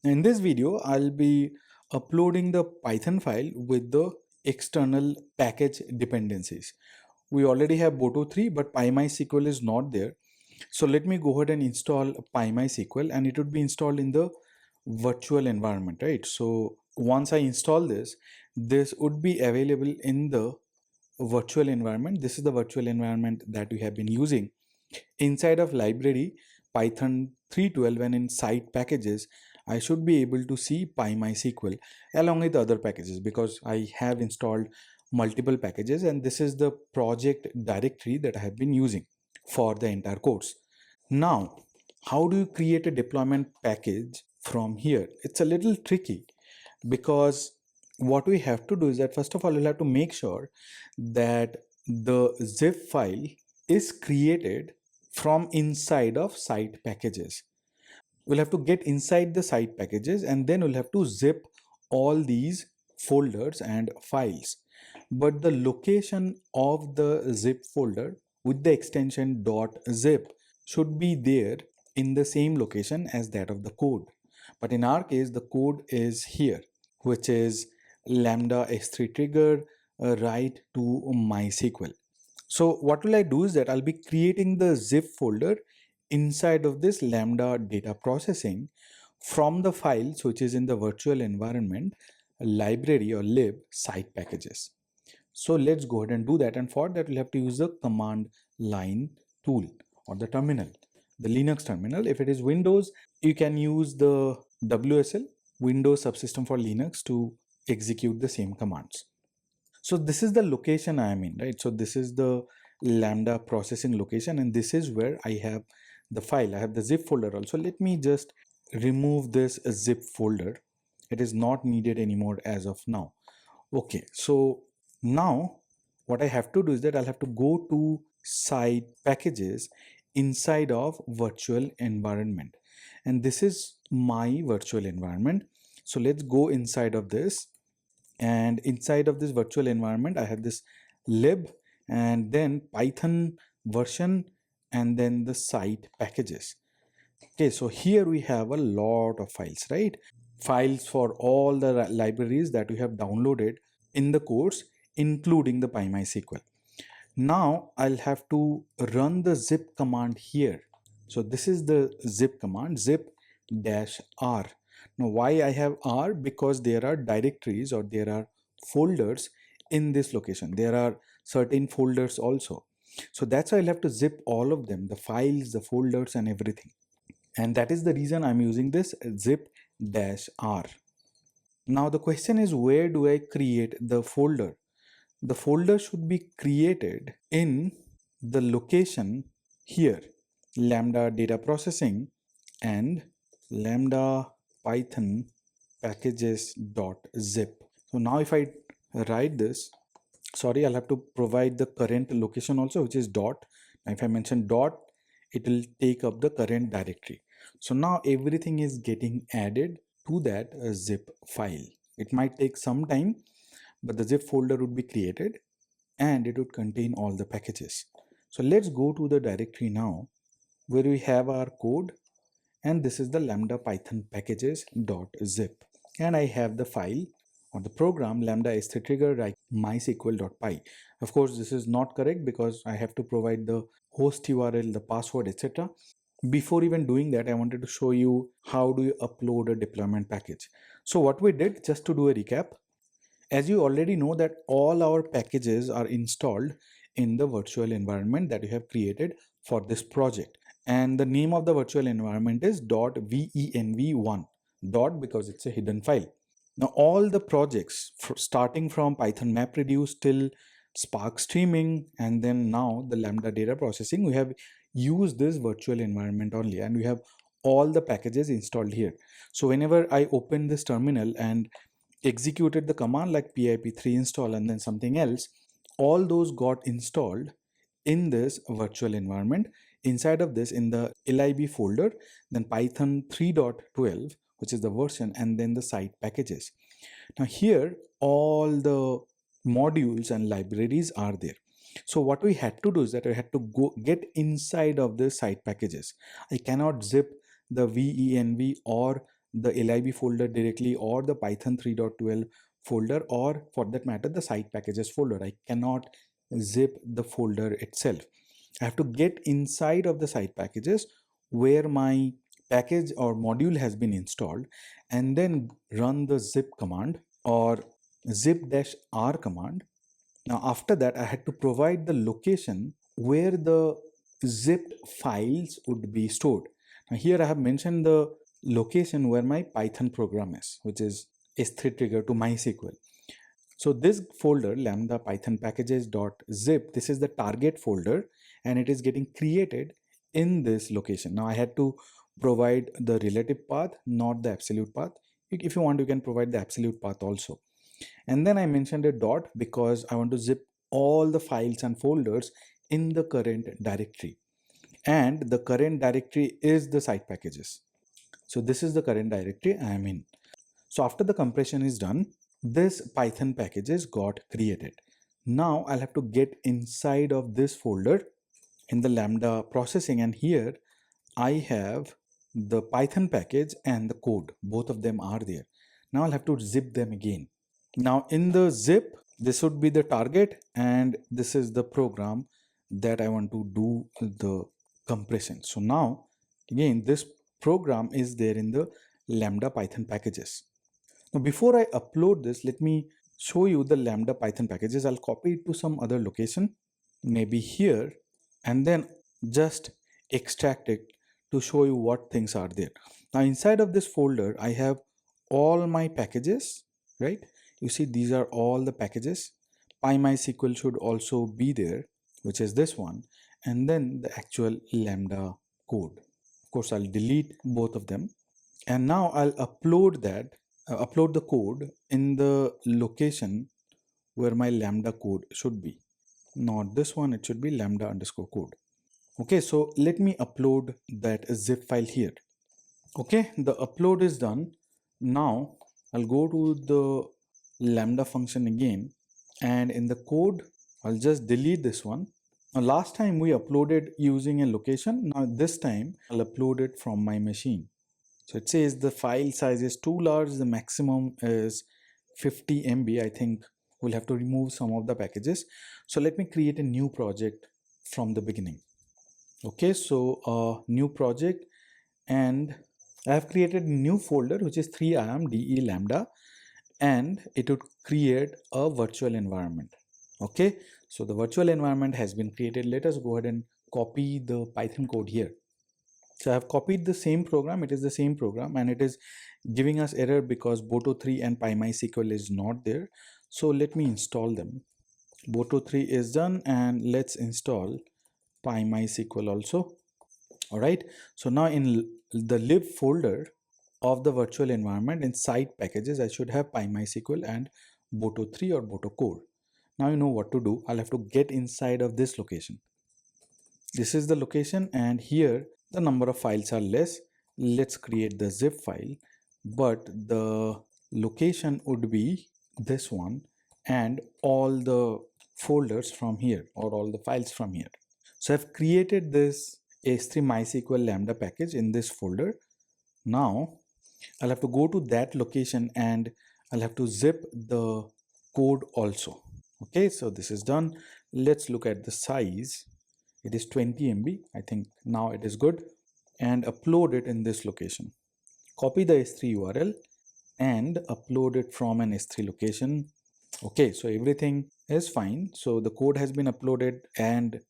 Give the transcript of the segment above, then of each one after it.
In this video, I'll be uploading the Python file with the external package dependencies. We already have Boto3, but PyMySQL is not there. So let me go ahead and install PyMySQL, and it would be installed in the virtual environment, right? So once I install this, this would be available in the virtual environment. This is the virtual environment that we have been using. Inside of library Python 3.12 and in site packages, I should be able to see PyMySQL along with other packages because I have installed multiple packages, and this is the project directory that I have been using for the entire course. Now, how do you create a deployment package from here? It's a little tricky because what we have to do is that first of all, we'll have to make sure that the zip file is created from inside of site packages. We'll have to get inside the site packages, and then we'll have to zip all these folders and files. But the location of the zip folder with the extension .zip should be there in the same location as that of the code. But in our case, the code is here, which is lambda s3 trigger write to MySQL. So what will I do is that I'll be creating the zip folder inside of this lambda data processing from the files which is in the virtual environment library or lib site packages. So let's go ahead and do that, and for that we'll have to use the command line tool or the terminal, the Linux terminal. If it is Windows, you can use the WSL, Windows Subsystem for Linux, to execute the same commands. So this is the location I am in, right? So this is the lambda processing location, and this is where I have the file. I have the zip folder also. Let me just remove this zip folder. It is not needed anymore as of now. Okay, so now what I have to do is that I'll have to go to site packages inside of virtual environment, and this is my virtual environment. So let's go inside of this, and inside of this virtual environment I have this lib and then Python version and then the site packages. Okay, so here we have a lot of files, right? Files for all the libraries that we have downloaded in the course, including the PyMySQL. Now I'll have to run the zip command here. So this is the zip command, zip -r. Now why I have R? Because there are directories or there are folders in this location. There are certain folders also. So that's why I'll have to zip all of them, the files, the folders and everything. And that is the reason I'm using this zip -r. Now the question is, where do I create the folder? The folder should be created in the location here, lambda data processing and lambda python packages.zip. So now if I write this, sorry, I'll have to provide the current location also, which is dot. Now if I mention dot, it will take up the current directory. So now everything is getting added to that zip file. It might take some time, but the zip folder would be created and it would contain all the packages. So let's go to the directory now where we have our code, and this is the lambda python packages.zip, and I have the file or the program lambda s3 trigger like mysql.py. Of course this is not correct because I have to provide the host URL, the password, etc. Before even doing that, I wanted to show you how do you upload a deployment package. So what we did, just to do a recap, as you already know that all our packages are installed in the virtual environment that we have created for this project. And the name of the virtual environment is .venv1. Dot because it's a hidden file. Now all the projects starting from Python MapReduce till Spark streaming and then now the Lambda data processing, we have used this virtual environment only, and we have all the packages installed here. So whenever I open this terminal and executed the command like pip3 install and then something else, all those got installed in this virtual environment. Inside of this, in the lib folder, then Python 3.12, which is the version, and then the site packages. Now here all the modules and libraries are there. So what we had to do is that I had to go get inside of the site packages. I cannot zip the venv or the lib folder directly or the python 3.12 folder, or for that matter the site packages folder. I cannot zip the folder itself. I have to get inside of the site packages where my package or module has been installed, and then run the zip command or zip-r command. Now after that I had to provide the location where the zipped files would be stored. Now here I have mentioned the location where my Python program is, which is S3 trigger to MySQL. So this folder, lambda python packages.zip, this is the target folder, and it is getting created in this location. Now I had to provide the relative path, not the absolute path. If you want, you can provide the absolute path also. And then I mentioned a dot because I want to zip all the files and folders in the current directory. And the current directory is the site packages. So this is the current directory I am in. So after the compression is done, this Python packages got created. Now I'll have to get inside of this folder in the Lambda processing, and here I have the Python package and the code. Both of them are there. Now I'll have to zip them again. Now in the zip, this would be the target, and this is the program that I want to do the compression. So now again, this program is there in the Lambda Python packages. Now before I upload this, let me show you the Lambda Python packages. I'll copy it to some other location, maybe here, and then just extract it to show you what things are there. Now inside of this folder, I have all my packages, right? You see, these are all the packages. PyMySQL should also be there, which is this one, and then the actual Lambda code. Of course, I'll delete both of them, and now I'll upload the code in the location where my Lambda code should be. Not this one, it should be lambda underscore code. Okay, so let me upload that zip file here. Okay, the upload is done. Now I'll go to the lambda function again, and in the code I'll just delete this one. Now last time we uploaded using a location. Now this time I'll upload it from my machine. So it says the file size is too large, the maximum is 50 MB. I think we'll have to remove some of the packages. So let me create a new project from the beginning. Okay, so new project, and I have created a new folder which is 3IAM lambda, and it would create a virtual environment. Okay, so the virtual environment has been created. Let us go ahead and copy the Python code here. So I have copied the same program. It is the same program, and it is giving us error because Boto3 and PyMySQL is not there. So let me install them. Boto3 is done, and let's install PyMySQL also. All right. So now in the lib folder of the virtual environment in site packages, I should have PyMySQL and Boto3 or Boto core. Now you know what to do. I'll have to get inside of this location. This is the location, and here the number of files are less. Let's create the zip file, but the location would be this one, and all the folders from here, or all the files from here. So I've created this S3 MySQL Lambda package in this folder. Now I'll have to go to that location, and I'll have to zip the code also. Okay, so this is done. Let's look at the size. It is 20 MB. I think now it is good, and upload it in this location. Copy the S3 URL and upload it from an S3 location. Okay, so everything is fine. So the code has been uploaded and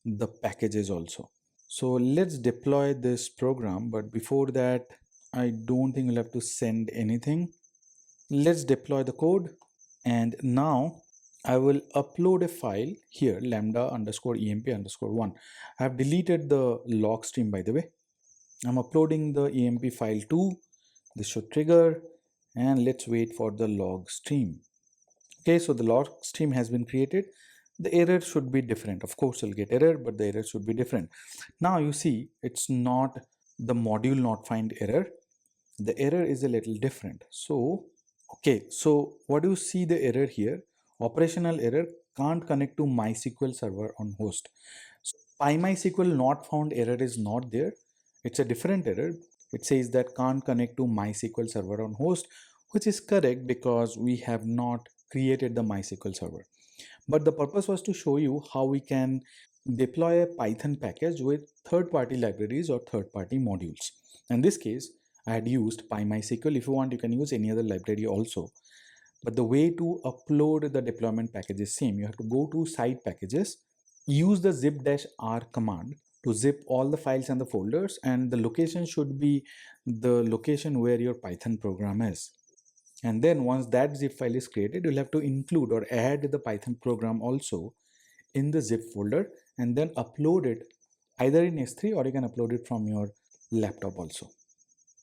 the packages also. So let's deploy this program, but before that, I don't think we'll have to send anything. Let's deploy the code, and now I will upload a file here, lambda underscore emp underscore 1. I have deleted the log stream, by the way. I'm uploading the emp file too. This should trigger, and let's wait for the log stream. Okay, so the log stream has been created. The error should be different. Of course, you'll get error, but the error should be different. Now you see, it's not the module not find error. The error is a little different. So, okay, so what do you see the error here? Operational error, can't connect to MySQL server on host. So, PyMySQL not found error is not there. It's a different error. It says that can't connect to MySQL server on host, which is correct because we have not created the MySQL server. But the purpose was to show you how we can deploy a Python package with third-party libraries or third-party modules. In this case, I had used PyMySQL. If you want, you can use any other library also. But the way to upload the deployment package is same. You have to go to site packages, use the zip-r command to zip all the files and the folders, and the location should be the location where your Python program is. And then once that zip file is created, you'll have to include or add the Python program also in the zip folder and then upload it either in S3 or you can upload it from your laptop also.